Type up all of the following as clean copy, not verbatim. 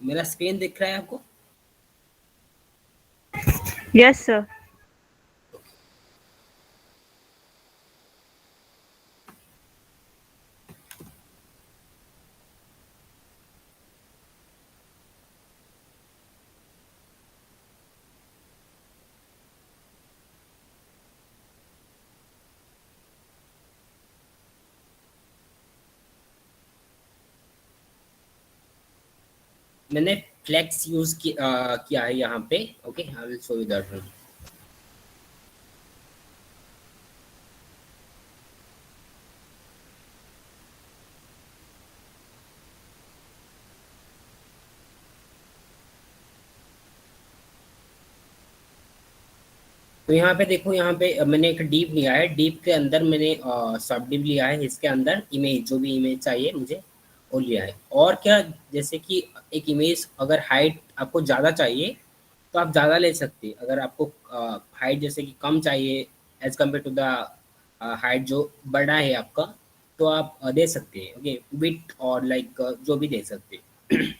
मेरा स्क्रीन दिख रहा है आपको? Yes, sir. मैंने फ्लेक्स यूज किया है यहाँ पे। Okay, I will show you that one. तो यहाँ पे देखो, यहाँ पे मैंने एक डीप लिया है। डीप के अंदर मैंने सब डीप लिया है। इसके अंदर इमेज, जो भी इमेज चाहिए मुझे वो लिया है। और क्या, जैसे कि एक इमेज अगर हाइट आपको ज़्यादा चाहिए तो आप ज़्यादा ले सकते हैं। अगर आपको हाइट जैसे कि कम चाहिए as compare to the height जो बड़ा है आपका, तो आप दे सकते हैं। ओके, विथ और लाइक जो भी दे सकते हैं।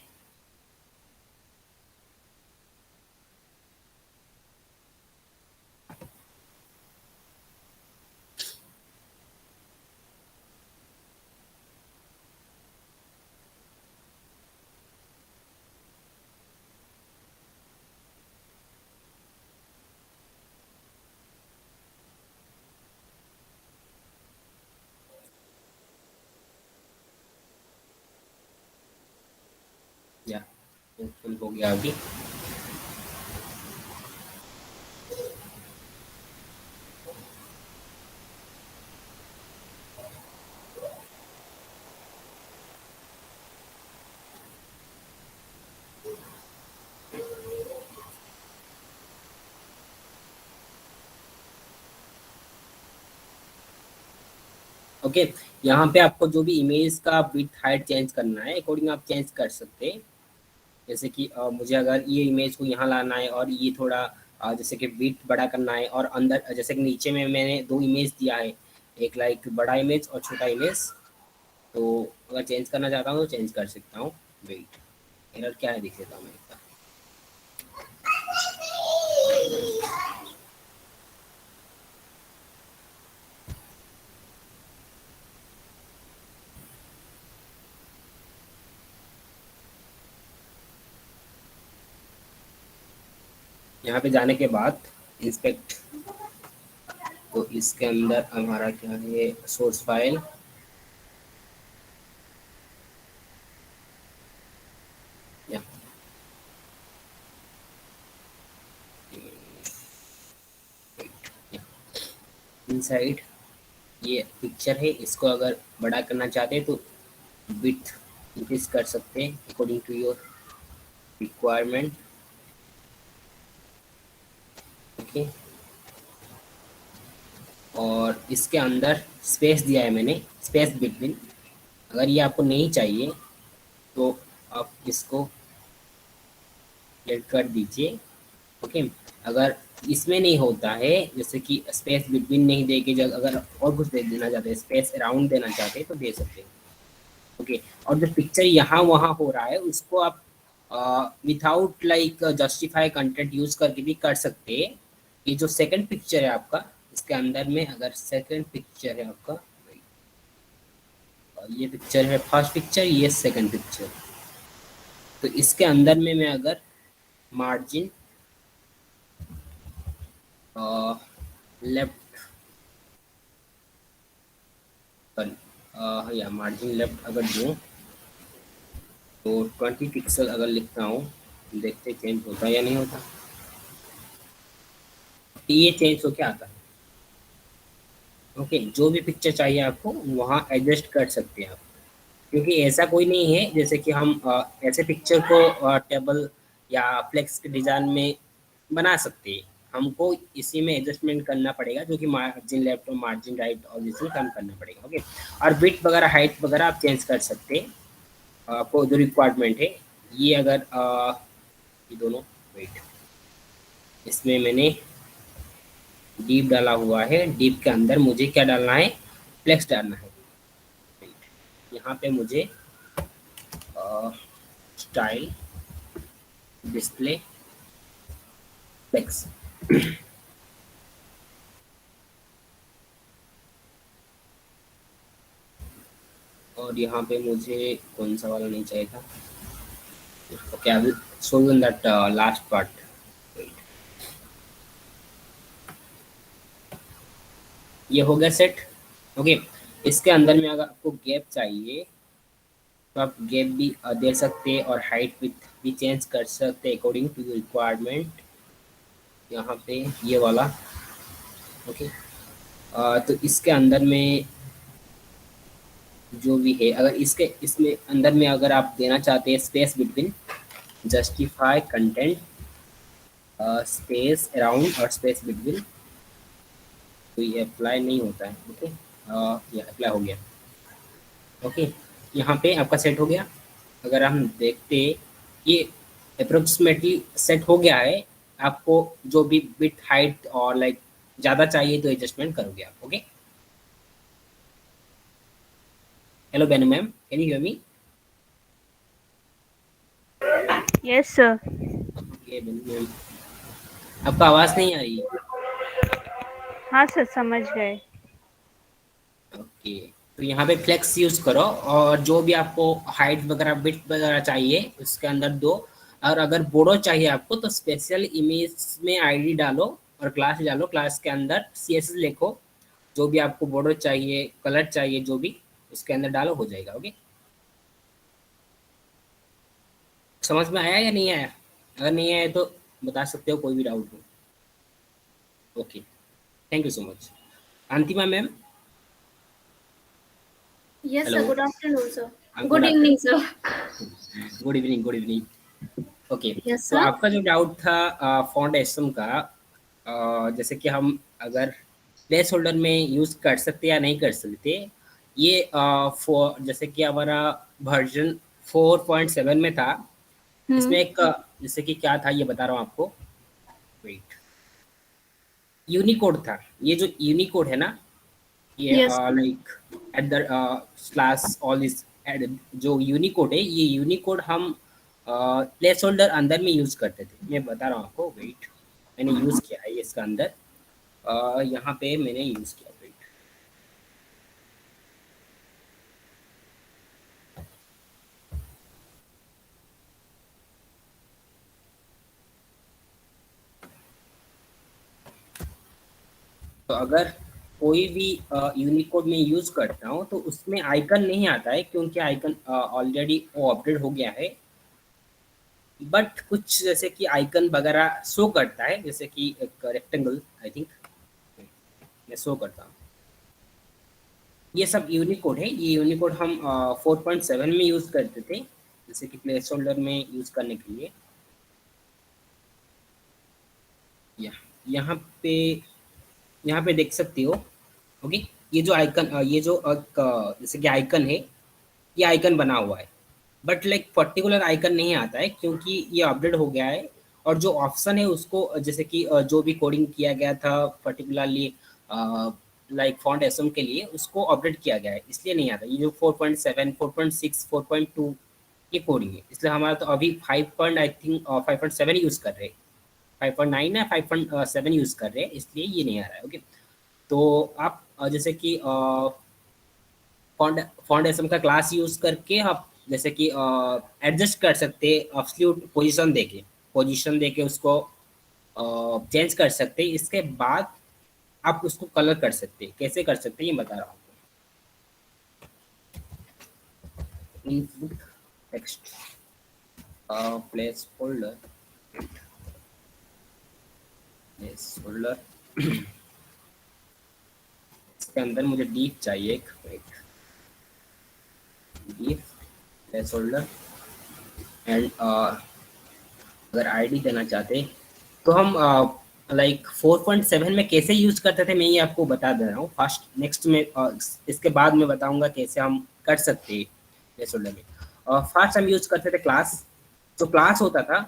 या फुल हो गया अभी। ओके, यहाँ पे आपको जो भी इमेज का विड्थ हाइट चेंज करना है अकॉर्डिंग आप चेंज कर सकते हैं। जैसे कि मुझे अगर ये इमेज को यहाँ लाना है और ये थोड़ा जैसे कि विड्थ बड़ा करना है, और अंदर जैसे कि नीचे में मैंने दो इमेज दिया है, एक लाइक बड़ा इमेज और छोटा इमेज। तो अगर चेंज करना चाहता हूँ तो चेंज कर सकता हूँ। वेट, एरर क्या है देख लेता हूँ मैं एक बार। यहाँ पे जाने के बाद इंस्पेक्ट, तो इसके अंदर हमारा क्या है, सोर्स फाइल। या इनसाइड ये पिक्चर है, इसको अगर बड़ा करना चाहते हैं तो विड्थ इंक्रीज कर सकते हैं according to your requirement. Okay, और इसके अंदर स्पेस दिया है मैंने, स्पेस बिटवीन। अगर ये आपको नहीं चाहिए तो आप इसको ऐड कर दीजिए। ओके, अगर इसमें नहीं होता है, जैसे कि स्पेस बिटवीन नहीं दे के जब अगर और कुछ दे देना चाहते हैं, स्पेस अराउंड देना चाहते हैं तो दे सकते हैं। ओके, और जो पिक्चर यहाँ वहाँ हो रहा है उसको आप without like justify content use करके भी कर सकते हैं। ये जो सेकंड पिक्चर है आपका, इसके अंदर में अगर सेकंड पिक्चर है आपका, ये पिक्चर है फर्स्ट पिक्चर, ये सेकंड पिक्चर। तो इसके अंदर में मैं अगर मार्जिन लेफ्ट पर या मार्जिन लेफ्ट अगर दूँ तो 20 पिक्सल अगर लिखता हूँ, देखते चेंज होता है या नहीं होता। ये चेंज हो क्या आता है। ओके, जो भी पिक्चर चाहिए आपको वहाँ एडजस्ट कर सकते हैं आप। क्योंकि ऐसा कोई नहीं है जैसे कि हम ऐसे पिक्चर को टेबल या फ्लेक्स के डिज़ाइन में बना सकते हैं। हमको इसी में एडजस्टमेंट करना पड़ेगा, जो कि मार्जिन लेफ्ट और मार्जिन राइट और इसमें कम करना पड़ेगा। ओके, और विड्थ वगैरह हाइट वगैरह आप चेंज कर सकते हैं आपको जो रिक्वायरमेंट है। ये अगर ये दोनों, वेट, इसमें मैंने डीप डाला हुआ है। डीप के अंदर मुझे क्या डालना है, फ्लेक्स डालना है। यहाँ पे मुझे स्टाइल डिस्प्ले टेक्स्ट। और यहाँ पे मुझे कौन सा वाला नहीं चाहिए था। Okay, I will show you in that last part. ये हो गया सेट। ओके, इसके अंदर में अगर आपको गैप चाहिए तो आप गैप भी दे सकते हैं और हाइट विथ भी चेंज कर सकते हैं अकॉर्डिंग टू रिक्वायरमेंट। यहाँ पे ये वाला। ओके, तो इसके अंदर में जो भी है, अगर इसमें अंदर में अगर आप देना चाहते हैं space between, justify content, space around और स्पेस बिटवीन, तो ये अप्लाई नहीं होता है। ओके, ये अप्लाई हो गया। ओके, यहाँ पे आपका सेट हो गया। अगर हम देखते ये अप्रोक्सीमेटली सेट हो गया है। आपको जो भी बिट हाइट और लाइक ज़्यादा चाहिए तो एडजस्टमेंट करोगे आप। Okay, hello Benu ma'am, can you hear me? Yes sir. Okay Benu ma'am, आपका आवाज़ नहीं आ रही। हाँ सर, समझ गए। ओके, तो यहाँ पे फ्लेक्स यूज़ करो और जो भी आपको हाइट वगैरह बिट वगैरह चाहिए उसके अंदर दो। और अगर बोर्डो चाहिए आपको तो स्पेशल इमेज में आईडी डालो और क्लास डालो, क्लास के अंदर सीएसएस लिखो। जो भी आपको बॉर्डर चाहिए, कलर चाहिए, जो भी उसके अंदर डालो, हो जाएगा। ओके, समझ में आया या नहीं आया? अगर नहीं आया तो बता सकते हो, कोई भी डाउट हो। Okay, thank you so much. Antima ma'am, Yes, hello. sir. Good afternoon, sir. Good Good evening, sir. Good evening, good evening. Okay, Yes, तो sir. आपका जो डाउट था फॉन्ट एसएम का, जैसे कि हम अगर प्लेस होल्डर में यूज़ कर सकते या नहीं कर सकते, ये जैसे कि हमारा वर्जन 4.7 में था। Hmm. इसमें एक जैसे कि क्या था ये बता रहा हूँ आपको। वेट, यूनिकोड था। ये जो यूनिकोड है ना, ये Yes. Like at the slash all this, जो यूनिकोड है, ये यूनिकोड हम प्लेस होल्डर अंदर में यूज़ करते थे। मैं बता रहा हूँ आपको। वेट, मैंने यूज़ किया है इसका अंदर। यहाँ पे मैंने यूज़ किया। वेट, तो अगर कोई भी यूनिकोड में यूज़ करता हूँ तो उसमें आइकन नहीं आता है, क्योंकि आइकन ऑलरेडी वो अपडेट हो गया है। बट कुछ जैसे कि आइकन वगैरह शो करता है, जैसे कि एक रेक्टेंगल, आई थिंक मैं शो करता हूँ। ये सब यूनिकोड है। ये यूनिकोड हम 4.7 में यूज़ करते थे, जैसे कि प्लेस होल्डर में यूज़ करने के लिए। यहाँ पे यहाँ पे देख सकती हो। ओके, ये जो आइकन, ये जो जैसे कि आइकन है, ये आइकन बना हुआ है। बट लाइक पर्टिकुलर आइकन नहीं आता है, क्योंकि ये अपडेट हो गया है। और जो ऑप्शन है उसको जैसे कि जो भी कोडिंग किया गया था पर्टिकुलरली लाइक फॉन्ट एसएम के लिए, उसको अपडेट किया गया है, इसलिए नहीं आता। ये जो 4.7, 4.6, 4.2 ये कोडिंग है, इसलिए हमारा तो अभी 5. आई थिंक 5.7 यूज़ कर रहे हैं। 5.9 या 5.7 यूज़ कर रहे हैं, इसलिए ये नहीं आ रहा है। ओके, तो आप जैसे कि फॉन्ट फॉन्ट एसएम का क्लास यूज़ करके आप जैसे कि एडजस्ट कर सकते हैं, एब्सोल्यूट पोजीशन देके उसको चेंज कर सकते हैं। इसके बाद आप उसको कलर कर सकते हैं। कैसे कर सकते हैं ये बता रहा हूँ आपको। इनपुट टेक्स्ट, प्लेस होल्डर, इसके अंदर मुझे डीप चाहिए एक। Wait, DP placeholder and अगर आईडी देना चाहते तो हम लाइक 4.7 में कैसे यूज़ करते थे, मैं ये आपको बता दे रहा हूँ फर्स्ट। नेक्स्ट में इसके बाद मैं बताऊँगा कैसे हम कर सकते हैं प्लेस होल्डर में। फर्स्ट हम यूज़ करते थे क्लास। जो क्लास होता था,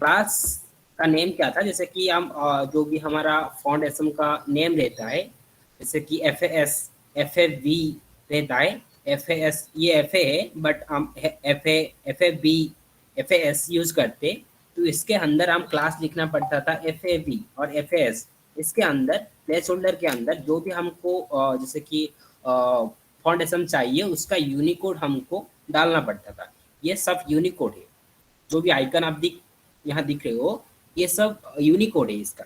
क्लास का नेम क्या था, जैसे कि हम जो भी हमारा फॉन्ट एसएम का नेम रहता है, जैसे कि FAS, FAV रहता है। FAS, ये FA है, बट हम FA, FAB, FAS यूज़ करते। तो इसके अंदर हम क्लास लिखना पड़ता था FAV और FAS। इसके अंदर प्लेस होल्डर के अंदर जो भी हमको जैसे कि फाउंडेशन चाहिए उसका यूनिकोड हमको डालना पड़ता था। ये सब यूनिकोड है, जो भी आइकन आप यहाँ दिख रहे हो, ये सब यूनिकोड है इसका।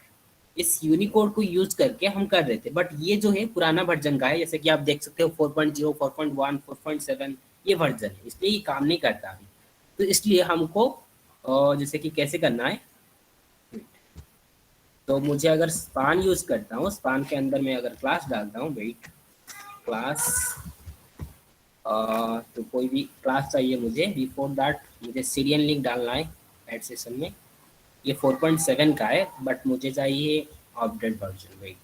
इस यूनिकोड को यूज करके हम कर रहे थे, बट ये जो है पुराना वर्जन का है। जैसे कि आप देख सकते हो 4.0, 4.1, 4.7 ये वर्जन है, इसलिए ये काम नहीं करता अभी। तो इसलिए हमको जैसे कि कैसे करना है, तो मुझे अगर स्पान यूज करता हूँ, स्पान के अंदर मैं अगर क्लास डालता हूँ, वेट क्लास, तो कोई भी क्लास चाहिए मुझे। बिफोर दैट मुझे सीरियल लिंक डालना है एड सेशन में। ये 4.7 का है, बट मुझे चाहिए update version. Wait,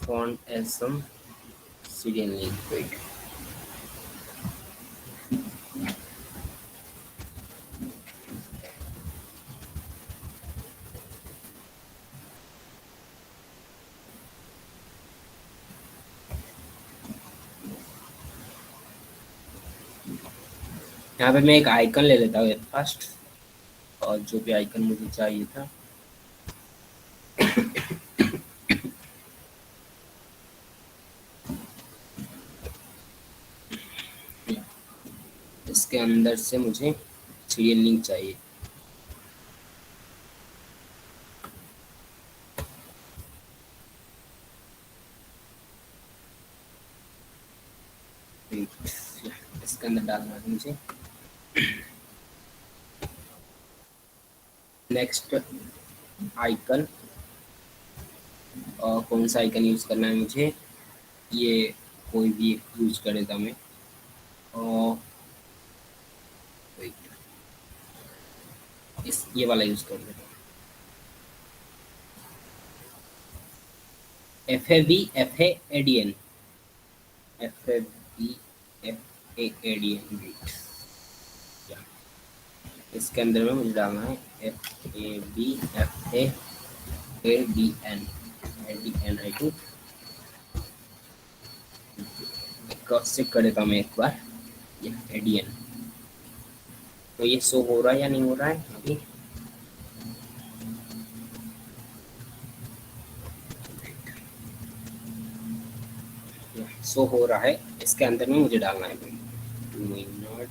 font as some serial link. Wait, यहाँ पे मैं एक आइकन ले लेता हूँ फर्स्ट, और जो भी आइकन मुझे चाहिए था। इसके अंदर से मुझे सीरियल लिंक चाहिए। इसके अंदर डालना है मुझे। नेक्स्ट आइकन, कौन सा आइकन यूज करना है मुझे, ये कोई भी यूज कर देता मैं। और ये वाला यूज कर देता हूँ, FAB FAADN, FAB FAADN। इसके अंदर में मुझे डालना है FAB FAADN ADN। Cross check कर देता हूँ मैं एक बार, ये ADN। तो ये शो हो रहा है या नहीं हो रहा है अभी? शो हो रहा है। इसके अंदर में मुझे डालना है नॉट।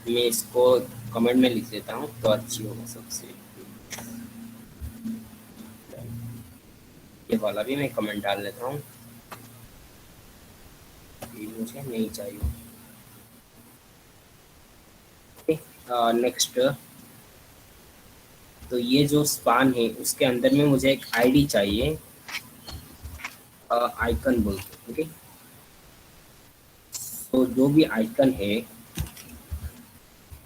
मैं इसको कमेंट में लिख देता हूँ तो अच्छी होगा सबसे। ये वाला भी मैं कमेंट डाल देता हूँ, मुझे नहीं चाहिए। नेक्स्ट, तो ये जो स्पान है उसके अंदर में मुझे एक आईडी चाहिए, आइकन बोलते। ओके, तो जो भी आइकन है,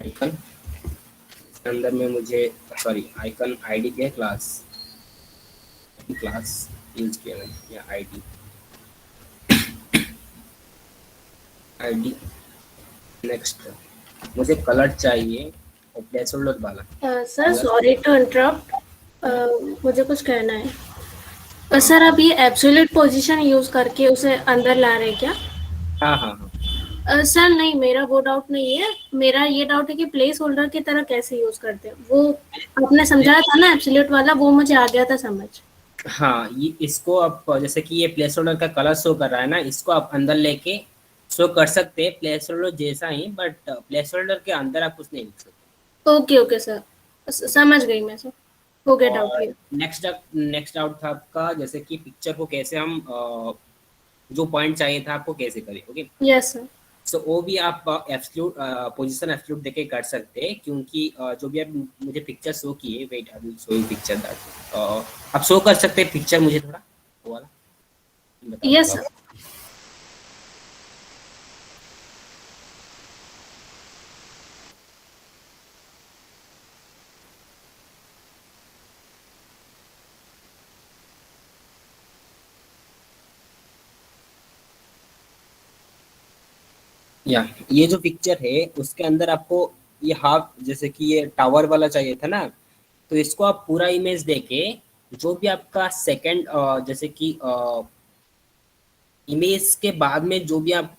आइकन इसके अंदर में मुझे, सॉरी आइकन आईडी के क्लास यूज किया मैंने, या आईडी। नेक्स्ट मुझे कलर चाहिए और प्लेस होल्डर वाला। सर सॉरी टू इंटरप्ट, मुझे कुछ कहना है। सर आप ये एब्सोल्यूट पोजीशन यूज करके उसे अंदर ला रहे हैं क्या? हाँ हाँ हाँ, सर नहीं, मेरा वो डाउट नहीं है। मेरा ये डाउट है कि प्लेस होल्डर की तरह कैसे यूज करते हैं। वो आपने समझाया था ना एब्सोल्यूट वाला, वो मुझे आ गया था समझ। हाँ, ये इसको आप जैसे कि ये प्लेस होल्डर का कलर शो कर रहा है ना, इसको आप अंदर लेके शो कर सकते हैं प्लेस होल्डर जैसा ही, बट प्लेस होल्डर के अंदर आप कुछ नहीं लिख सकते। ओके ओके सर, समझ गई मैं सर, हो गया डाउट और क्लियर। नेक्स्ट डाउट था आपका, जैसे कि पिक्चर को कैसे हम जो पॉइंट चाहिए था आपको कैसे करें। Okay, yes sir. सो वो भी आप एब्सोल्यूट पोजीशन एब्सोल्यूट देके कर सकते हैं, क्योंकि जो भी आप मुझे पिक्चर शो किए, wait I will show you picture that, आप शो कर सकते हैं पिक्चर मुझे थोड़ा, वो वाला बता यस दूंगा सर। आपको। या ये जो पिक्चर है उसके अंदर आपको ये हाफ, जैसे कि ये टावर वाला चाहिए था ना, तो इसको आप पूरा इमेज देके जो भी आपका सेकंड, जैसे कि इमेज के बाद में जो भी आप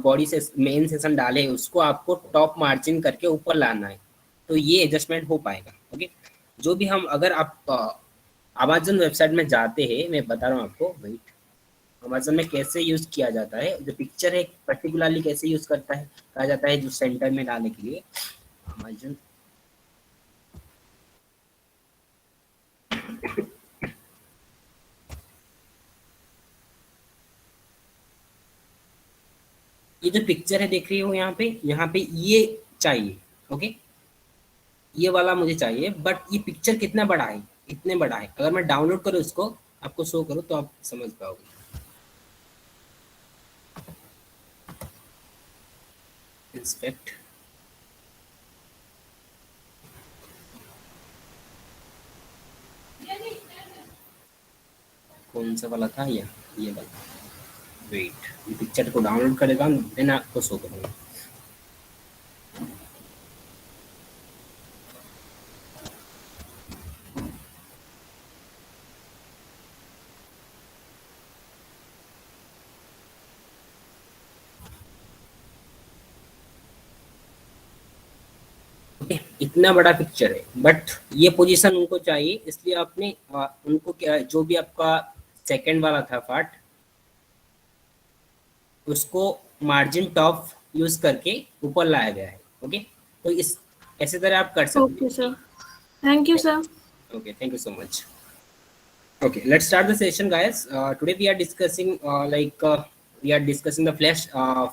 बॉडी से मेन सेशन डाले उसको आपको टॉप मार्जिन करके ऊपर लाना है, तो ये एडजस्टमेंट हो पाएगा। ओके, जो भी हम, अगर आप अमेजन वेबसाइट में जाते हैं, मैं बता रहा हूँ आपको, वेट, अमेजन में कैसे यूज किया जाता है, जो पिक्चर है पर्टिकुलरली कैसे यूज करता है, कहा जाता है जो सेंटर में डालने के लिए। अमेजन, ये जो पिक्चर है देख रही हो यहाँ पे ये चाहिए। ओके, ये वाला मुझे चाहिए, बट ये पिक्चर कितना बड़ा है, इतने बड़ा है, अगर मैं डाउनलोड करूँ इसको आपको शो करूँ तो आप समझ पाओगे। इंस्पेक्ट, कौन सा वाला था ये वाला, वेट, ये पिक्चर को डाउनलोड करेगा देन आपको शो करूँगा। ओके, इतना बड़ा पिक्चर है, बट ये पोजीशन उनको चाहिए, इसलिए आपने उनको क्या, जो भी आपका सेकंड वाला था पार्ट, उसको मार्जिन टॉप यूज करके ऊपर लाया गया है। ओके, तो इस ऐसे तरह आप कर सकते Okay, sir. Thank you, sir. हो। Okay, thank you so much. Okay, let's start the session, guys. Today we are discussing we are discussing the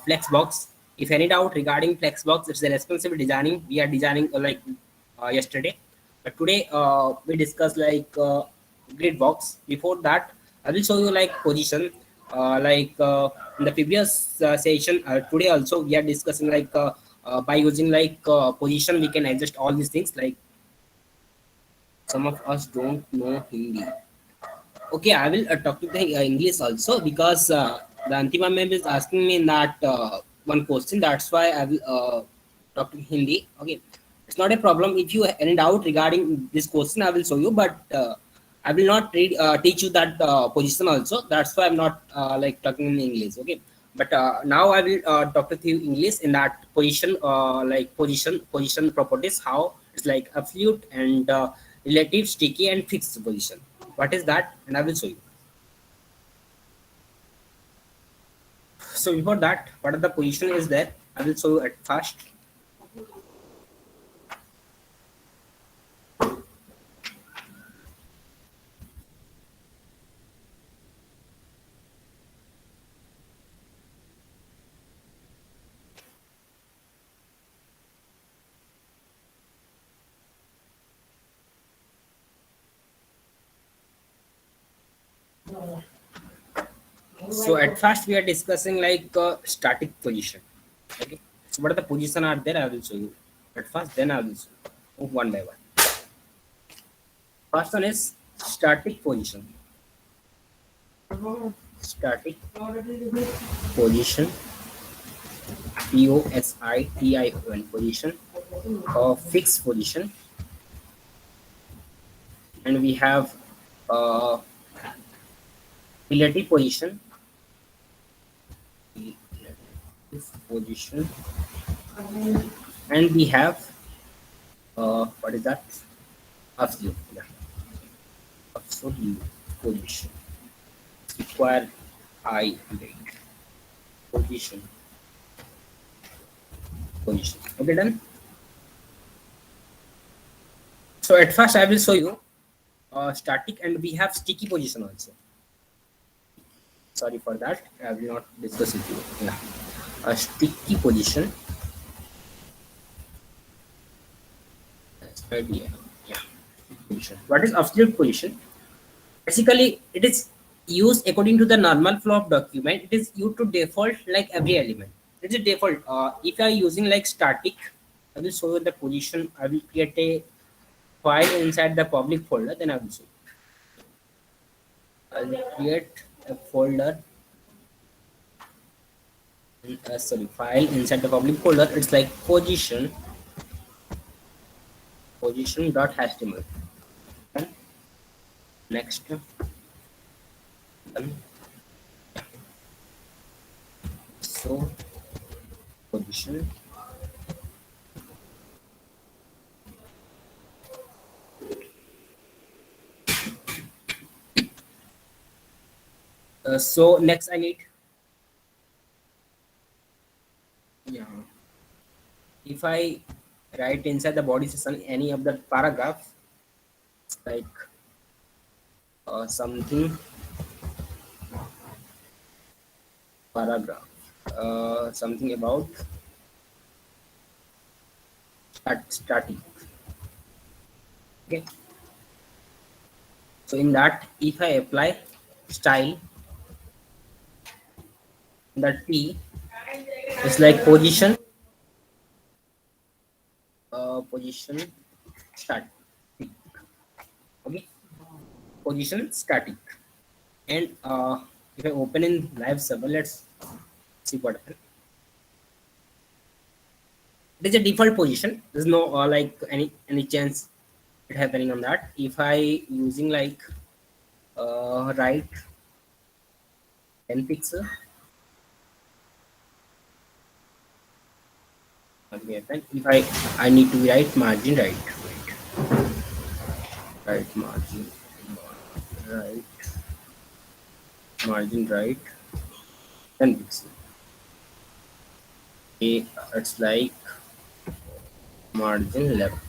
Flexbox. If any doubt regarding Flexbox, it's a responsive designing. We are designing yesterday, but today we discuss Gridbox. Before that, I will show you like position. In the previous session, today also we are discussing by using position, we can adjust all these things. Like some of us don't know Hindi. Okay, I will talk to the English also, because the Antima ma'am is asking me in that one question. That's why I will talk to Hindi. Okay, it's not a problem. If you have any doubt regarding this question, I will show you, but I will not teach you that position also. That's why I'm not talking in English. Okay, but now I will talk with you English in that position, position properties, how it's like absolute and relative, sticky, and fixed position. What is that? And I will show you. So before that, what are the position is there? I will show you at first. So at first we are discussing static position. Okay. So what are the position are there? I will show you at first. Then I will show you one by one. First one is static position. Static position. POSITION position or fixed position. And we have relative position. Position, and we have what is that? Absolute, yeah, absolute position. Require I rate position. Okay, done. So at first I will show you static, and we have sticky position also. Sorry for that, I will not discuss with you. Yeah, a sticky position. That's right here. Yeah, position. What is absolute position? Basically, it is used according to the normal flow of document. It is used to default like every element. It is default. If I are using like static, I will show you the position. I will create a file inside the public folder. Then I will show you. I will create a folder sorry, file inside the public folder. It's like position.html. Done. Next. Done. So position. So next I need, yeah, if I write inside the body section any of the paragraph, like something paragraph, something about static. Okay. So in that, if I apply style, the T is like position static. Okay, position static. And if I open in live server, let's see what happens. It is a default position. There's no like any chance it happening on that. If I using like right 10 pixel, what will happen? If I need to write margin right margin right margin right 10 pixel. Okay, it's like margin left.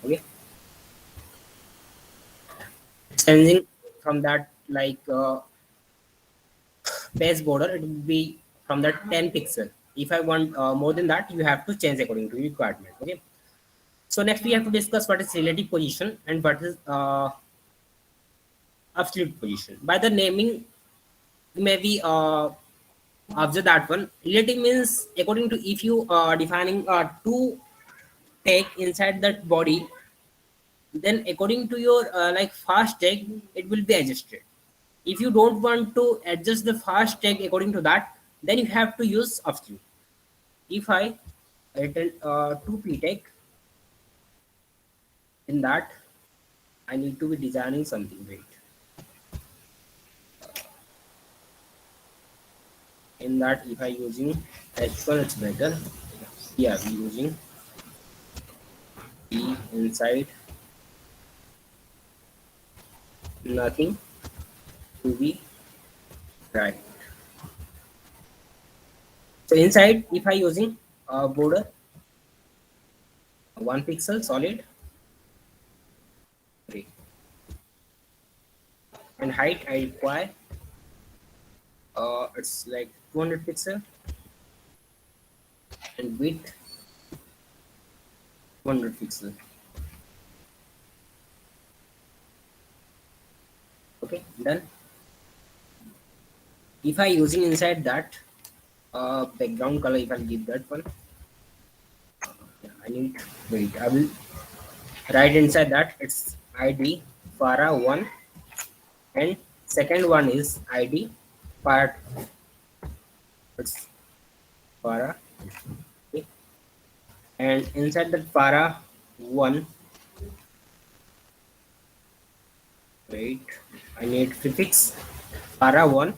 Okay, changing from that like base border, it will be from that 10 pixel. If I want more than that, you have to change according to requirement. Okay, so next we have to discuss what is relative position and what is absolute position. By the naming, maybe observe that one. Relative means according to, if you are defining two tag inside that body, then according to your like fast tag, it will be adjusted. If you don't want to adjust the fast tag according to that, then you have to use absolute. If I written 2p tag, in that I need to be designing something. Wait, in that if I using h1, it's better. Yeah, we using p inside nothing to be right. So inside, if I using border 1 pixel solid, okay, and height I require it's like 200 pixel, and width 200 pixel. Okay, done. If I using inside that background color, if I give that one, yeah, I need, wait, I will write inside that it's id para 1, and second one is id part, it's para, okay. And inside that para 1, wait, I need prefix para 1,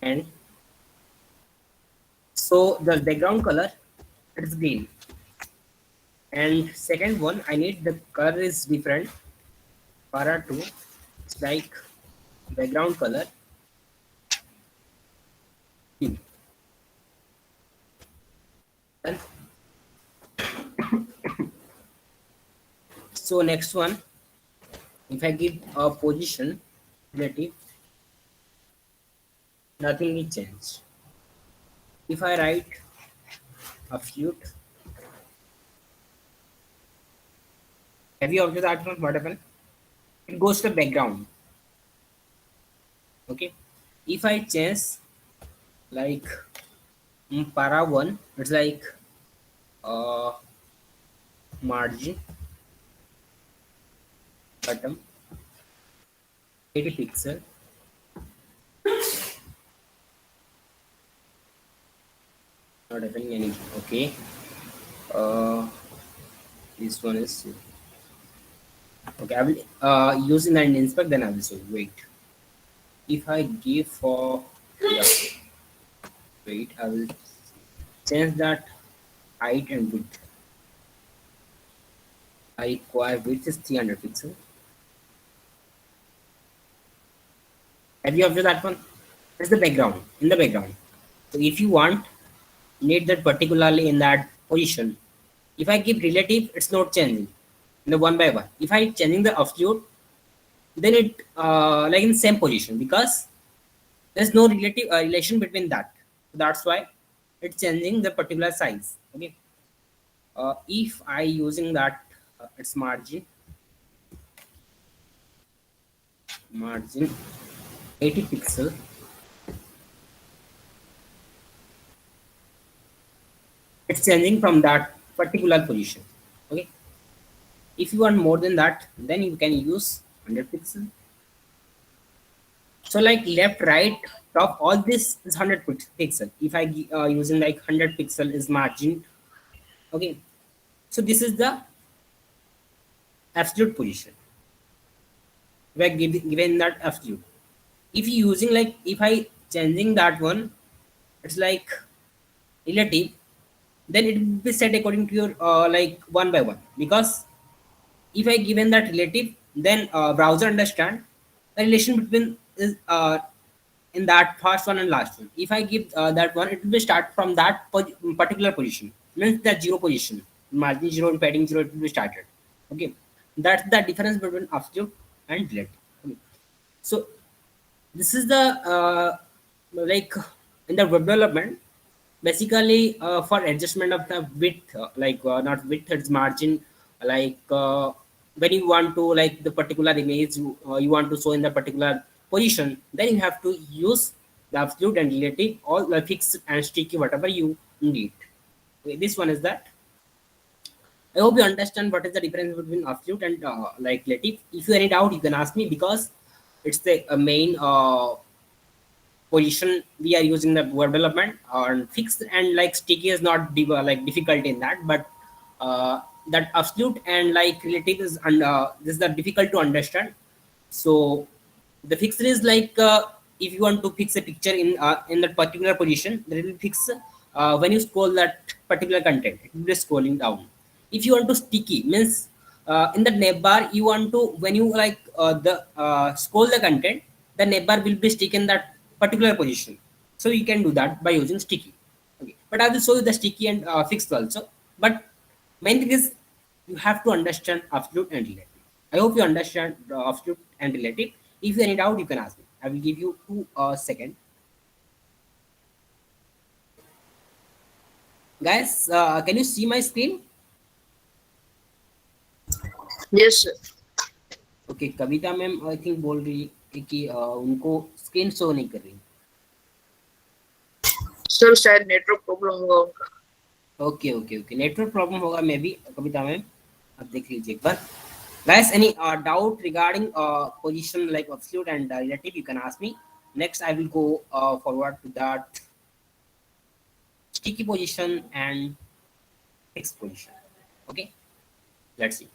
and so the background color, it's green. And second one, I need the color is different. Para 2, it's like background color green. Done. So next one, if I give a position relative, nothing will change. If I write absolute, have you observed that one? What happened? It goes to background. Okay. If I change like para 1, it's like uh, margin bottom 80 pixel, not happening anything. Okay. Uh, this one is okay. I will use in and inspect. Then I will say wait. If I give for yeah, wait, I will change that height and width. I require width is 300 pixels. Have you observed that one? That's the background in the background. So if you want need that particularly in that position, if I give relative, it's not changing in the one by one. If I changing the absolute, then it like in same position because there's no relative relation between that. So that's why it's changing the particular size. Okay. If I using that its margin 80 pixel, it's changing from that particular position. Okay. If you want more than that, then you can use 100 pixel. So like left, right, top, all this is 100 pixel. If I using like 100 pixel is margin. Okay. So this is the absolute position. We are given that absolute. If you using like if I changing that one, it's like relative, then it will be set according to your like one by one. Because if I given that relative, then browser understand the relation between is in that first one and last one. If I give that one, it will be start from that particular position. Means that zero position, margin zero and padding zero, it will be started. Okay, that's the difference between absolute and relative. Okay. So this is the like in the web development, basically for adjustment of the width, not width, it's margin. Like when you want to like the particular image you want to show in the particular position, then you have to use the absolute and relative, all the fixed and sticky, whatever you need. Okay, this one is that. I hope you understand what is the difference between absolute and like relative. If you any doubt, you can ask me because it's the main position we are using the web development on fixed, and like sticky is not like difficult in that, but that absolute and like relative is and this is the difficult to understand. So the fixed is like if you want to fix a picture in that particular position, then it will fix when you scroll that particular content, it will be scrolling down. If you want to sticky means in the navbar you want to, when you like the scroll the content, the navbar will be stick in that particular position. So you can do that by using sticky. Okay, but I will show you the sticky and fixed also. But main thing is you have to understand absolute and relative. I hope you understand the absolute and relative. If you any doubt, you can ask me. I will give you 2 seconds. Guys, can you see my screen? Yes, sir. Okay, Kavita ma'am I think बोल रही है कि उनको screen show नहीं कर रही. Sir शायद network problem होगा उनका. Okay okay okay, network problem होगा मे बी. कविता मैम आप देख लीजिए एक बार. Guys, any doubt regarding position like absolute and relative, you can ask me. Next, I will go forward to that sticky position and fixed position. Okay, let's see.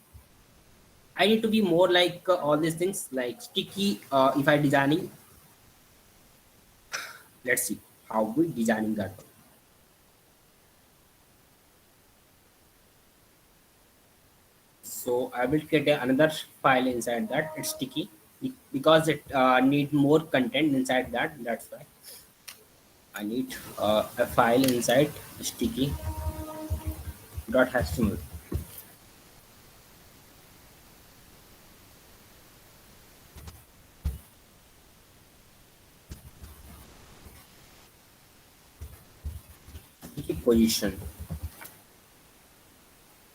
I need to be more like all these things like sticky. If I designing, let's see how we designing that one. So I will create another file inside that. It's sticky because it need more content inside that. That's why I need a file inside sticky .html. Sticky position.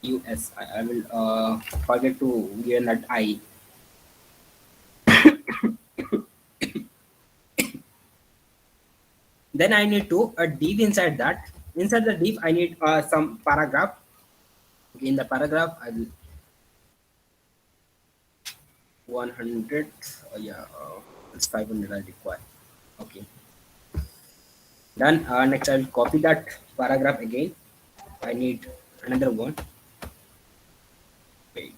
USI. I will forget to give that I. Then I need to a div inside that. Inside the div, I need some paragraph. Okay, in the paragraph, I will 100. Yeah, it's 500 I require. Okay. Done. Next I will copy that paragraph again. I need another one. Wait.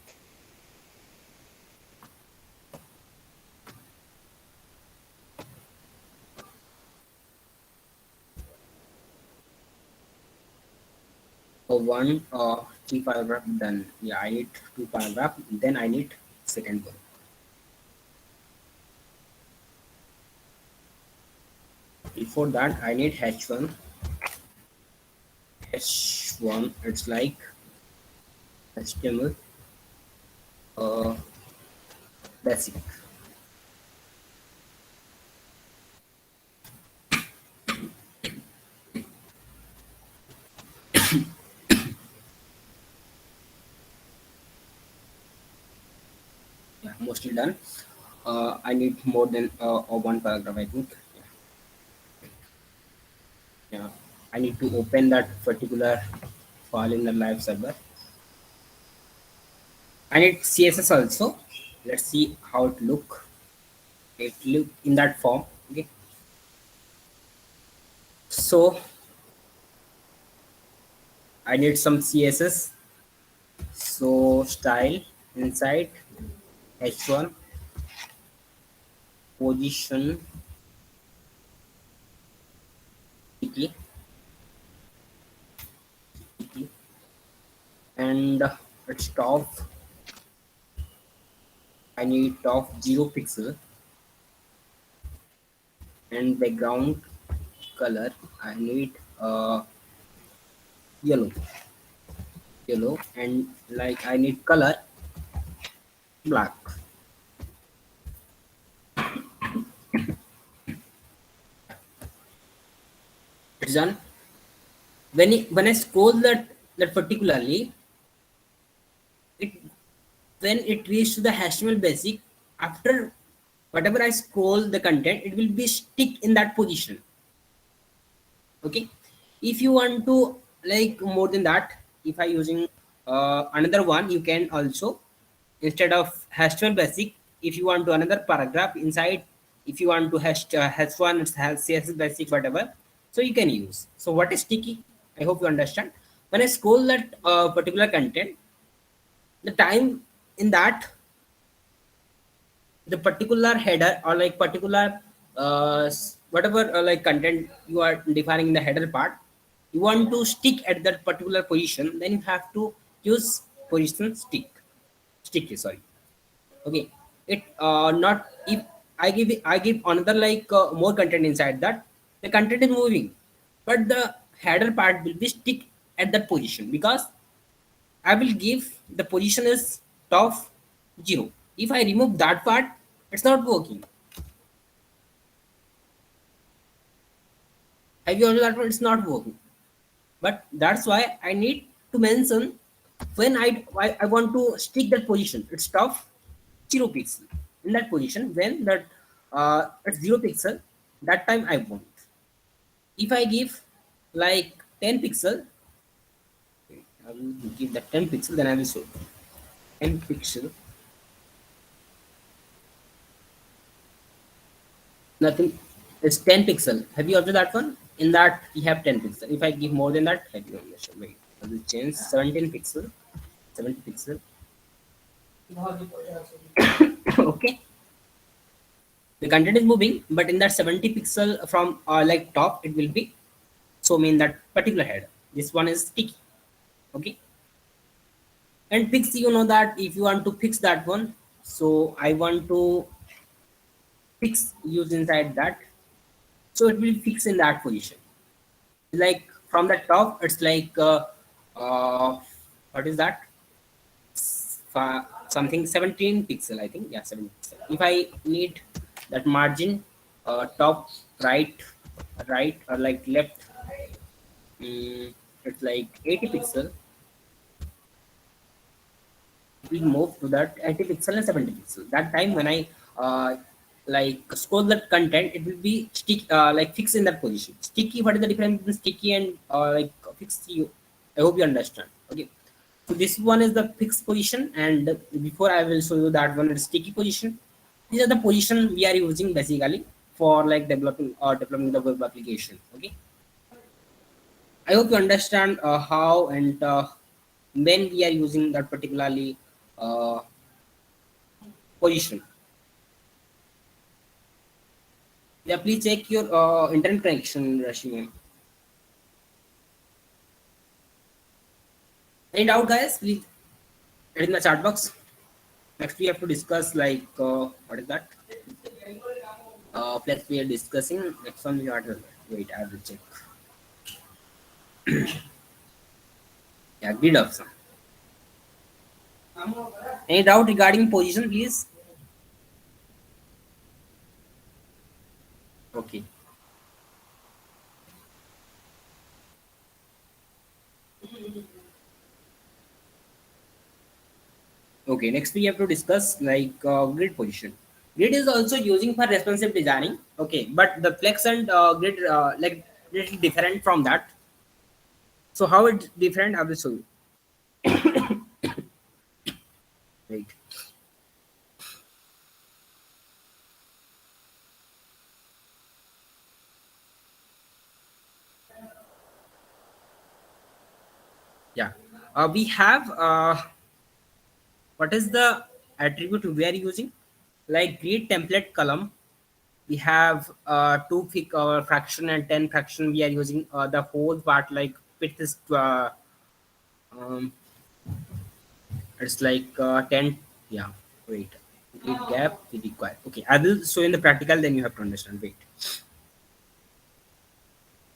So one three paragraph done. Yeah, I need two paragraph. Then I need second one. Before that, I need H1. H1. It's like HTML basic. Yeah, mostly done. I need more than one paragraph, I think. Yeah, I need to open that particular file in the live server. I need CSS also. Let's see how it look. It look in that form. Okay. So I need some CSS. So style inside H1 position sticky and its top. I need top 0 pixel and background color. I need yellow and like I need color black. It's done. When I scroll that particularly, it when it reaches to the HTML basic, after whatever I scroll the content, it will be stick in that position. Okay. If you want to like more than that, if I using another one, you can also instead of HTML basic, if you want to another paragraph inside, if you want to hash one, it's has CSS basic whatever, so you can use. So what is sticky? I hope you understand. When I scroll that particular content, the time in that the particular header or like particular whatever like content you are defining in the header part, you want to stick at that particular position, then you have to use position sticky, sorry. Okay. It not if I give another like more content inside that, the content is moving, but the header part will be stick at that position because I will give the position is top 0. If I remove that part, it's not working. Have you observed that one? It's not working. But that's why I need to mention when I want to stick that position. It's top 0 pixel. In that position, when that it's 0 pixel, that time I want. If I give like 10 pixel, I will give that 10 pixel, then I will show 10 pixel. Nothing. It's 10 pixel. Have you observed that one? In that we have 10 pixel. If I give more than that, have you understood? Wait, I will change 17 pixel. 70 pixel. Okay. The content is moving, but in that 70 pixel from like top, it will be so mean that particular header. This one is sticky. Okay. And fix, you know that if you want to fix that one, so I want to fix use inside that, so it will fix in that position. Like from the top, it's like what is that? Something 17 pixel, I think. Yeah, 17 pixel. If I need that margin, top right or like left, it's like 80 pixel. We move to that 80 pixel and 70 pixel. That time when I like scroll that content, it will be stick like fixed in that position. Sticky, what is the difference between sticky and like fixed? I hope you understand. Okay. So this one is the fixed position, and before I will show you that one is sticky position. These are the position we are using basically for like developing the web application. Okay. I hope you understand how and when we are using that particularly uh, position. Yeah, please check your internet connection, Rashmi. Any doubt, guys? Please add in the chat box. Next, we have to discuss like what is that? Flex we are discussing. Next one we have to wait. I will check. Yeah, grid option. Any doubt regarding position, please? Okay. Okay. Next, we have to discuss like grid position. Grid is also using for responsive designing. Okay, but the flex and grid like little different from that. So how it's different? I will show you. Right. Yeah. We have what is the attribute we are using? Like grid template column. We have fraction and 10 fraction. We are using the whole part like width is um, it's like 10. Yeah. Wait. Grid gap we require. Okay. I will show in the practical. Then you have to understand. Wait.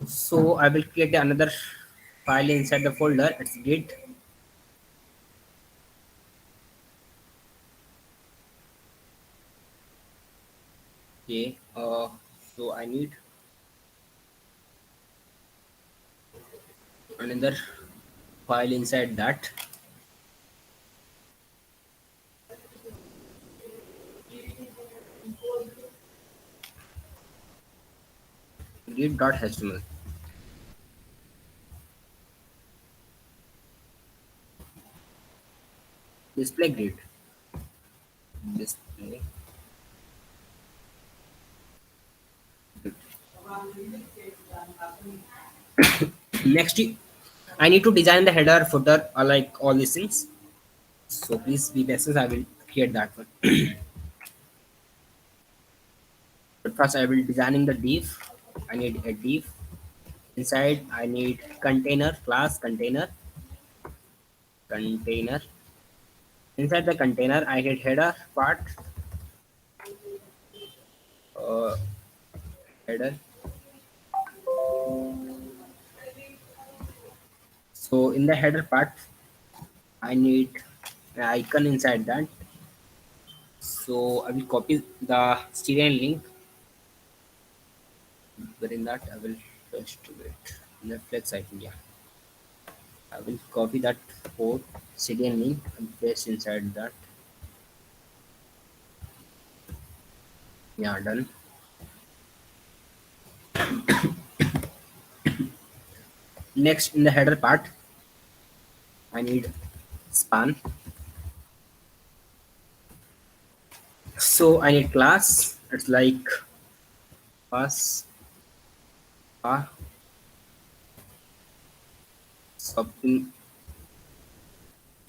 So I will create another file inside the folder. It's grid. Okay. So I need another file inside that. Grid.html. Display grid. Display. Next, I need to design the header, footer, like all these things. So please be patient. I will create that one. But first, I will designing the div. I need a div. Inside, I need container class container. Inside the container, I need header part. Uh, Header. So in the header part, I need an icon inside that. So I will copy the serial link. Within that, I will paste it. Netflix icon. Yeah, I will copy that port serial link and paste inside that. Yeah, done. Next, in the header part, I need span. So I need class. It's like pass a shopping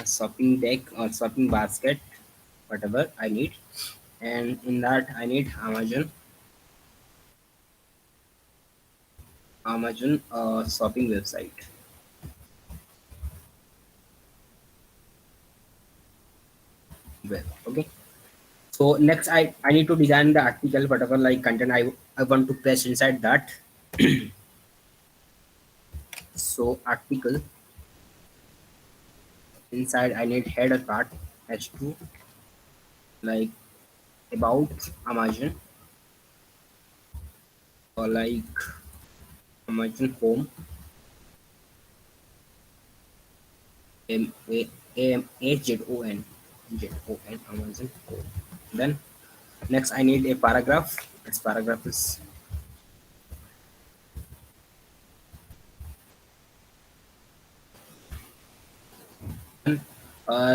shopping deck or shopping basket, whatever I need. And in that, I need Amazon shopping website. Well, okay. So next, I need to design the article, whatever like content I want to paste inside that. So article inside I need header part h2 like about Amazon or like Amazon home Amazon Amazon home. Then next I need a paragraph. Its paragraph is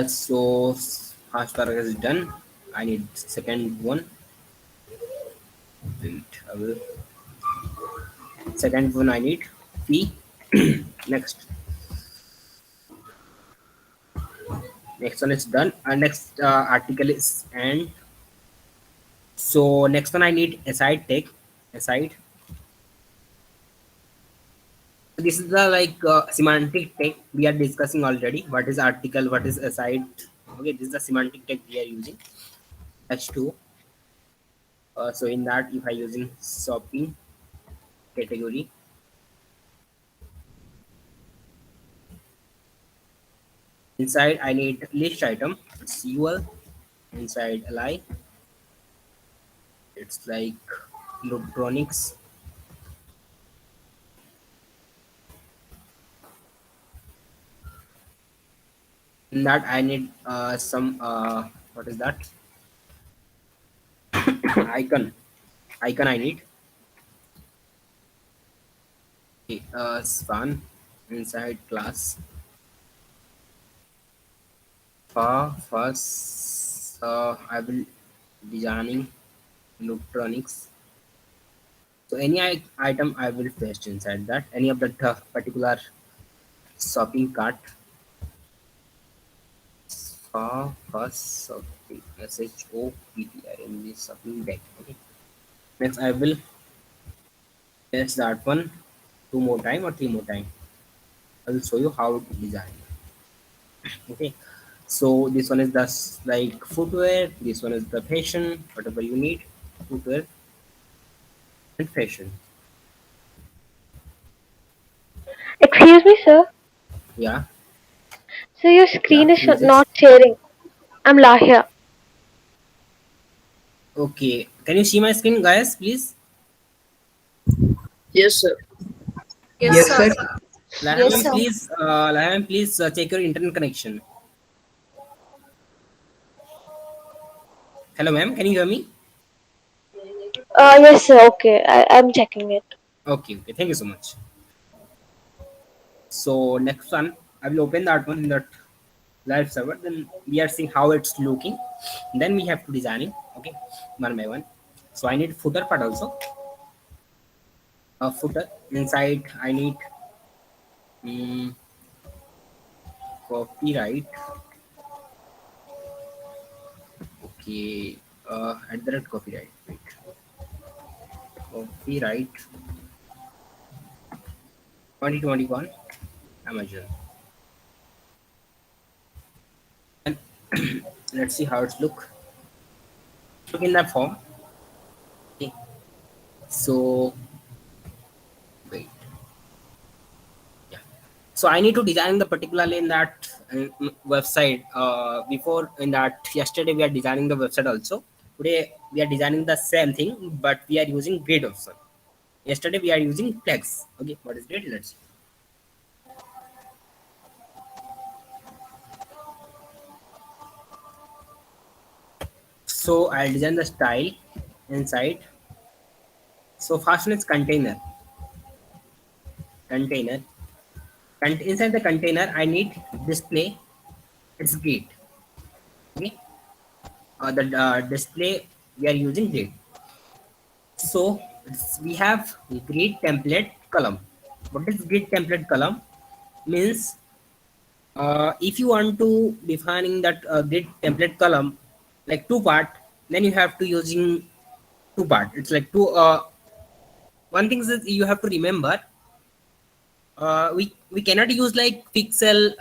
so first paragraph is done. I need second one. Wait, I will second one I need fee Next one is done. Next article is end. So next one I need aside tag. Aside. This is the like semantic tag we are discussing already. What is article? What is aside? Okay, this is the semantic tag we are using. H2. So in that, if I using shopping category, inside I need list item. It's UL. Inside li, it's like electronics. In that I need some what is that icon I need. Okay, span inside class for first I will designing electronics. So any item I will paste inside that, any of that particular shopping cart for first shopping SHOPPI in the shopping deck. Okay, next I will paste that one two more time or three more time. I will show you how to design. Okay, so this one is the like footwear, this one is the fashion, whatever you need, footwear and fashion. Excuse me, sir. Yeah, So your yeah, screen is who is this? not sharing. I'm Lahia. Okay, can you see my screen, guys, please? Yes, sir. Yes, sir. Lahan, please, Lahan, please check your internet connection. Hello, ma'am, can you hear me? Yes, sir. Okay, I'm checking it. Okay, okay, thank you so much. So next one, I will open that one in that live server. Then we are seeing how it's looking. Then we have to design it. Okay, one by one. So I need footer part also. A footer inside. I need um, copyright. Okay, at the rate copyright. Wait. Copyright 2021 Amazon. And let's see how it's look. Look in that form. Okay. So wait. Yeah. So I need to design the particularly in that website. Before in that yesterday we are designing the website also. Today we are designing the same thing, but we are using grid option. Yesterday we are using flex. Okay, what is grid? Let's see. So I'll design the style inside. So first one is container. Container. And inside the container, I need display. It's grid. Okay. The display we are using grid. So we have grid template column. What is grid template column? Means if you want to defining that grid template column like two part, then you have to using two part. It's like two. One thing is you have to remember. We cannot use like pixel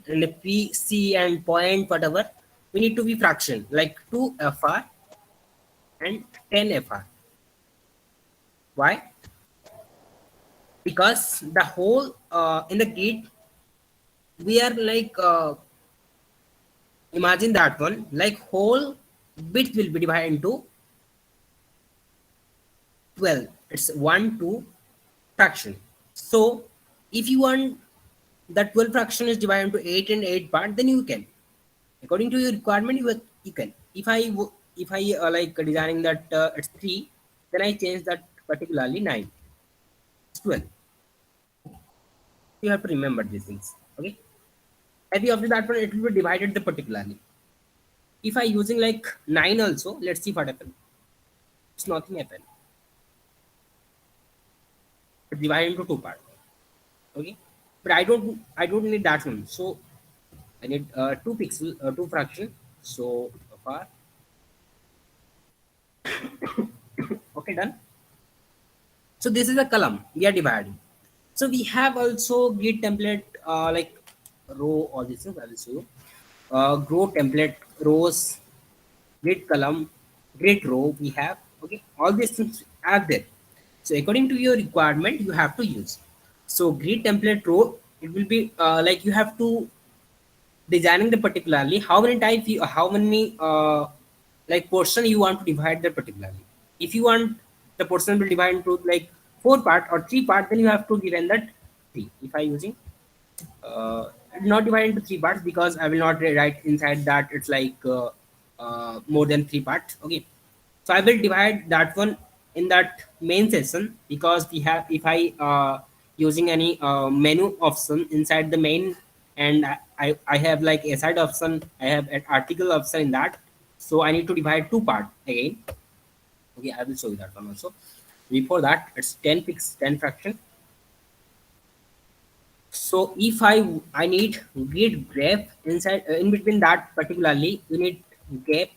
and PC and point whatever. We need to be fraction like 2 FR and 10 FR. Why? Because the whole in the grid we are like imagine that one like whole bit will be divided into 12. It's 1 2 fraction. So if you want that 12 fraction is divided into 8 and 8 part, then you can according to your requirement you can. If I like designing that it's 3, then I change that particularly 9. It's 12. You have to remember these things. Okay. Maybe after that one it will be divided the particularly. If I using like 9 also, let's see what happen. It's nothing happen. It's divided into two parts. Okay. but I don't need that one. So I need 2 pixel, 2 fraction. So far, okay, done. So this is a column we are dividing. So we have also grid template, like row, all these things I will show you. Row template, rows, grid column, grid row we have. Okay, all these things are there. So according to your requirement, you have to use. So grid template row, it will be like you have to designing the particularly how many types you, how many like portion you want to divide that particularly. If you want the portion will divide into like 4 part or 3 part, then you have to give in that 3. If I using not divided into 3 parts, because I will not write inside that it's like more than 3 parts. Okay, so I will divide that one in that main session, because we have, if I using any menu option inside the main, and I have like a side option, I have an article option in that, so I need to divide 2 part again. Okay, I will show you that one also. Before that, it's 10 fraction. So if I need grid graph inside in between that particularly, you need gap.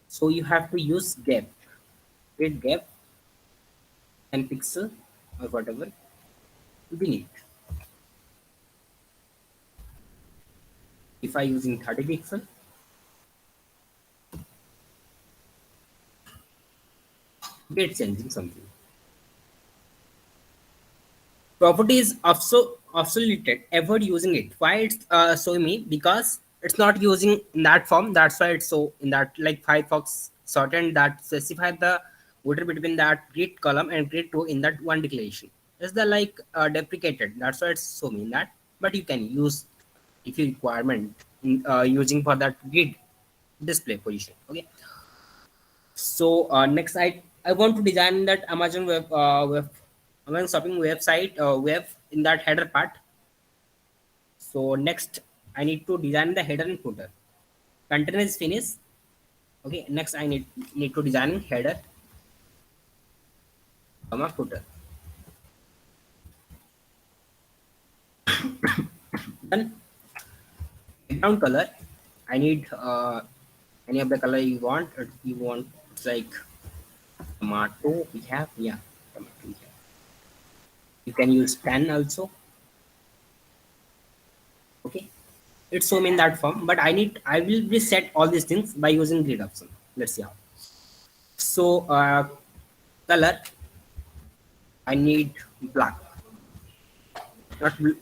So you have to use gap, grid gap, and pixel or whatever we need. If I using 30 pixel, get changing something. Property is also obsoleted. Avoid using it. Why it's showing me? Because it's not using in that form. That's why it's so in that like Firefox shortened that specify the border between that grid column and grid row in that one declaration. Is the like deprecated? That's why it's showing me that. But you can use if you requirement in, using for that grid display position. Okay. So next, I want to design that Amazon web Amazon shopping website web in that header part. So next, I need to design the header and footer. Content is finished. Okay. Next, I need to design header, comma footer. Then background color. I need any of the color you want. Or you want it's like tomato. We have, yeah, tomato. We have. You can use tan also. Okay, it's shown in that form, but I will reset all these things by using grid option. Let's see how. So color, I need black,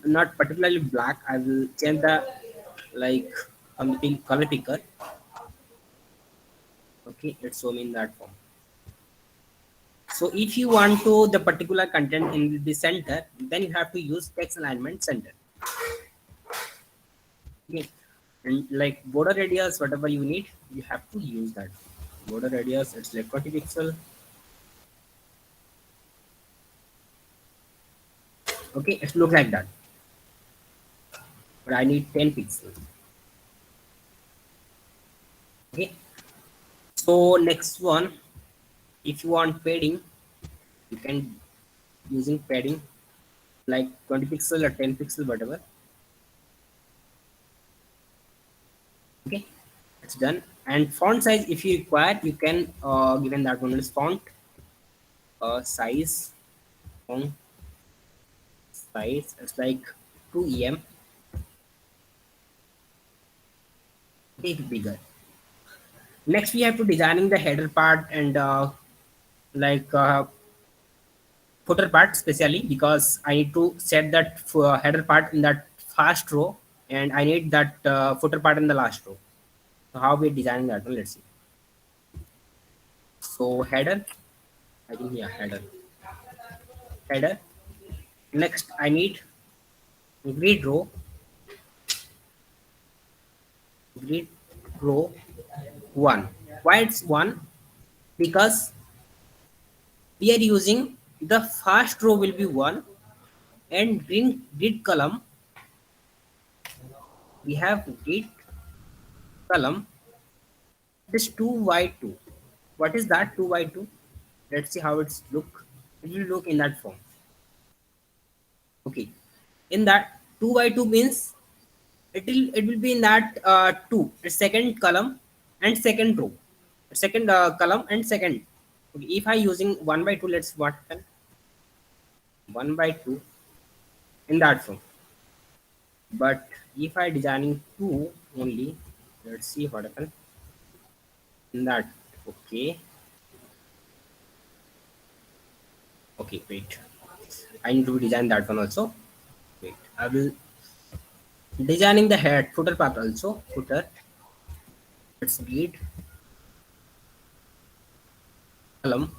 not particularly black. I will change the like color picker. Okay, it's shown in that form. So if you want to the particular content in the center, then you have to use text alignment center. Okay. And like border radius, whatever you need, you have to use that. Border radius, it's like 20 pixel. Okay, it looks like that. But I need 10 pixels. Okay. So next one, if you want padding, you can using padding like 20 pixel or 10 pixel, whatever. Okay, it's done. And font size, if you require, you can given that one is font size, font size, it's like 2 em. Make it bigger. Next, we have to designing the header part and like footer part, especially because I need to set that header part in that first row, and I need that footer part in the last row. So how we designing that one? Let's see. So header, I think, yeah, header. Next, I need grid row, grid row 1. Why it's 1? Because we are using the first row will be 1, and grid column, we have grid column this 2 by 2. What is that 2 by 2? Let's see how it's look. It will look in that form. Okay, In that 2 by 2 means it will be in that 2, the second column and second row, second column and second. Okay, if I using 1 by 2, let's what happen, 1 by 2 in that form. But if I designing 2 only, let's see what happen in that. Okay, okay, wait, I need to design that one also. Wait, I will designing the head footer part also. Footer, let's grid column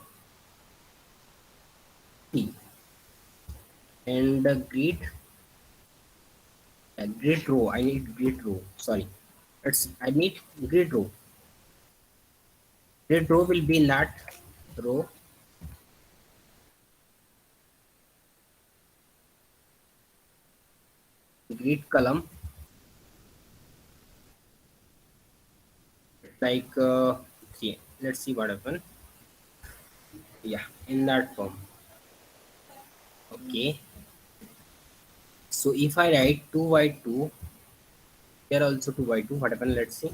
T and the grid row. I need grid row, sorry, I need grid row. Grid row will be in that row. Grid column, like see, let's see what happen. Yeah, in that form. Okay, so if I write 2 by 2, here also 2 by 2, what happen, let's see.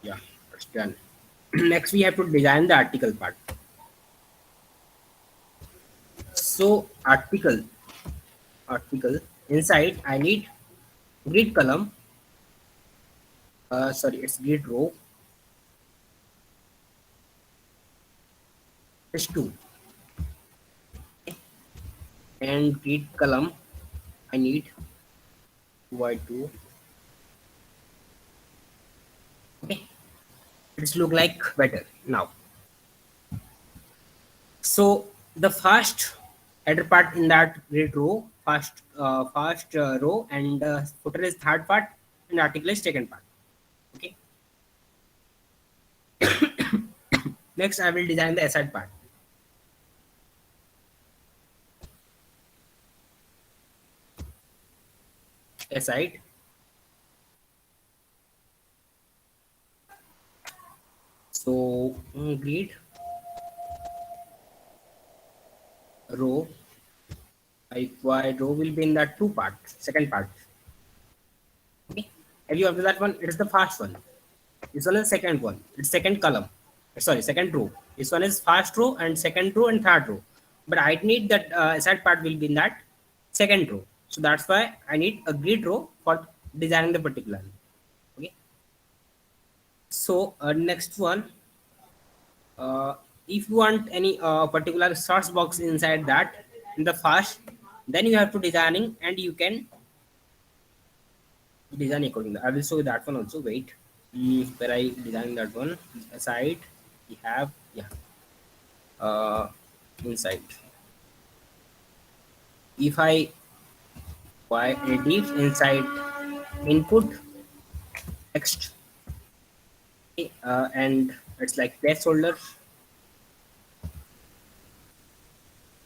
Yeah, it's done. Next we have to design the article part. So article inside I need grid column, sorry, it's grid row is 2 and grid column I need 2 by 2. Okay, it's look like better now. So the first header part in that grid row, first row, and footer is third part, and article is second part. Okay. Next, I will design the aside part. Aside. So grid row, row will be in that second part. Okay. Have you observed that one? It is the first one. This one is second one. It's second column. Sorry, second row. This one is first row and second row and third row. But I need that aside part will be in that second row. So that's why I need a grid row for designing the particular. Okay. So next one, if you want any particular source box inside that in the first, then you have to designing and you can design accordingly. I will show you that one also. Wait, where I design that one aside, we have, yeah, inside. If I edit inside input text, okay, and it's like placeholder.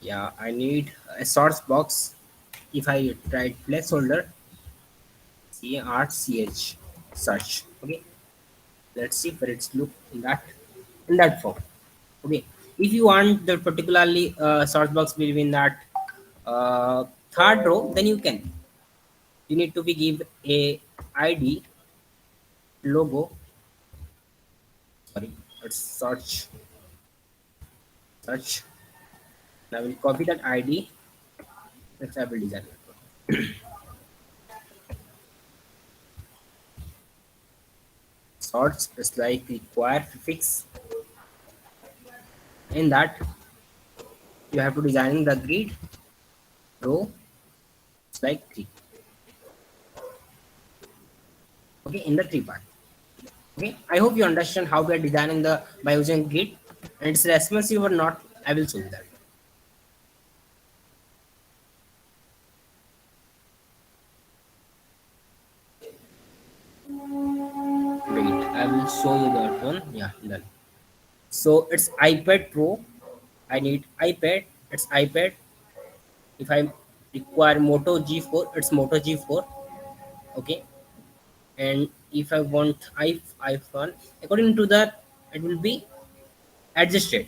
Yeah, I need a source box. If I write placeholder, CRCH search. Okay, let's see where it's look in that form. Okay, if you want the particularly source box between that third row, then you need to be give a ID logo, sorry, let's search. I will copy that ID. Next I will design it. Sorts is like require prefix. In that you have to design the grid row. It's like 3. Okay, in the 3 part. Okay, I hope you understand how we are designing by using grid, and it's responsive or not, I will show you that. Wait, I will show you that one. Yeah, done. So it's iPad Pro. I need iPad. It's iPad. If I require Moto G4, it's Moto G4. Okay, and if I want iPhone, according to that, it will be adjusted.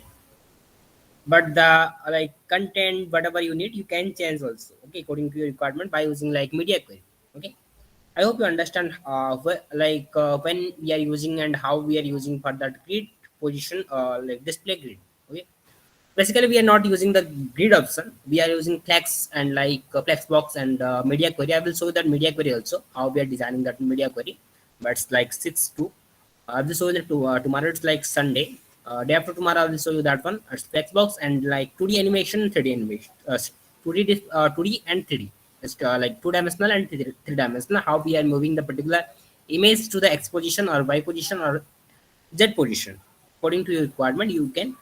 but the like content, whatever you need, you can change also, okay, according to your requirement by using like media query. Okay, I hope you understand when we are using and how we are using for that grid position, like display grid. Okay, basically we are not using the grid option, we are using flex and like flex box and media query. I will show that media query also, how we are designing that media query, but it's like 6 to I will show you tomorrow. It's like Sunday. Day after tomorrow, I will show you that one. It's Flexbox and like 2D animation, 3D animation, 2D and 3D. It's like two-dimensional and three-dimensional. How we are moving the particular image to the X position or Y position or Z position. According to your requirement, you can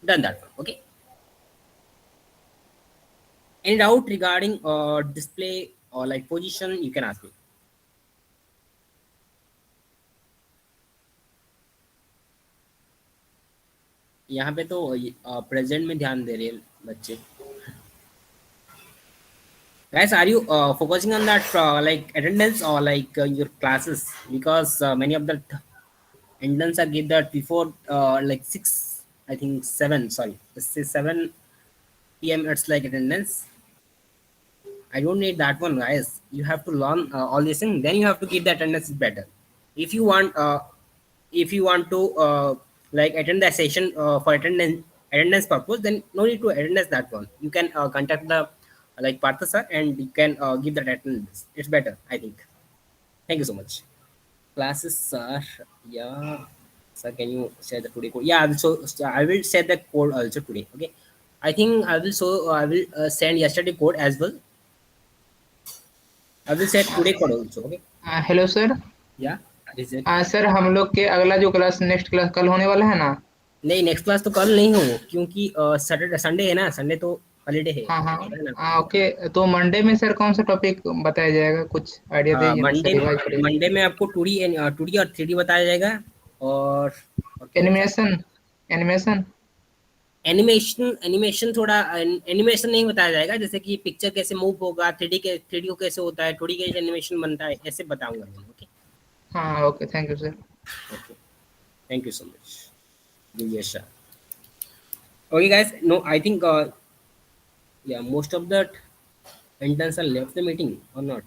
done that one. Okay. Any doubt regarding display or like position, you can ask me. यहाँ पे तो present में ध्यान दे रहे हैं बच्चे. Guys, are you focusing on that like attendance or like your classes? Because many of the attendance are give that before like 6, I think 7. Sorry, let's say 7 p.m. It's like attendance. I don't need that one, guys. You have to learn all these things. Then you have to keep the attendance better. If you want to like attend the session for attendance purpose, then no need to attendance that one. You can contact the like Partha sir and you can give that attendance. It's better, I think. Thank you so much. Classes, sir. Yeah, sir. Can you share the today code? Yeah, I will share the code also today. Okay. I think I will send yesterday code as well. I will share today code also. Okay. Hello sir. Yeah. Is it? Sir हम लोग के अगला जो class next class कल होने वाला है ना. नहीं, नेक्स्ट क्लास तो कल नहीं हो, क्योंकि सैटरडे संडे है ना, संडे तो हॉलीडे है. हाँ ओके. तो मंडे में सर कौन सा टॉपिक बताया जाएगा, कुछ आइडिया दीजिए. मंडे में आपको 2D और 3D बताया जाएगा और एनिमेशन थोड़ा एनिमेशन नहीं बताया जाएगा, जैसे कि पिक्चर कैसे मूव होगा, 3D को कैसे होता है, 2D कैसे एनिमेशन बनता है, ऐसे बताऊंगा मैं. ओके. हाँ okay. Thank you sir. Okay. Thank you so much. Yes, sir. Okay, guys. No, I think yeah, most of the interns are left the meeting or not.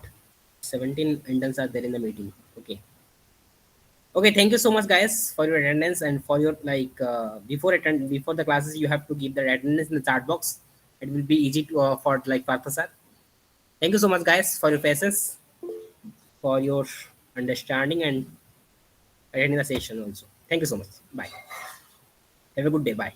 17 interns are there in the meeting. Okay. Okay. Thank you so much, guys, for your attendance and for your like before the classes you have to give the attendance in the chat box. It will be easy to for like Partha sir. Thank you so much, guys, for your patience, for your understanding and attending the session also. Thank you so much. Bye. Have a good day. Bye.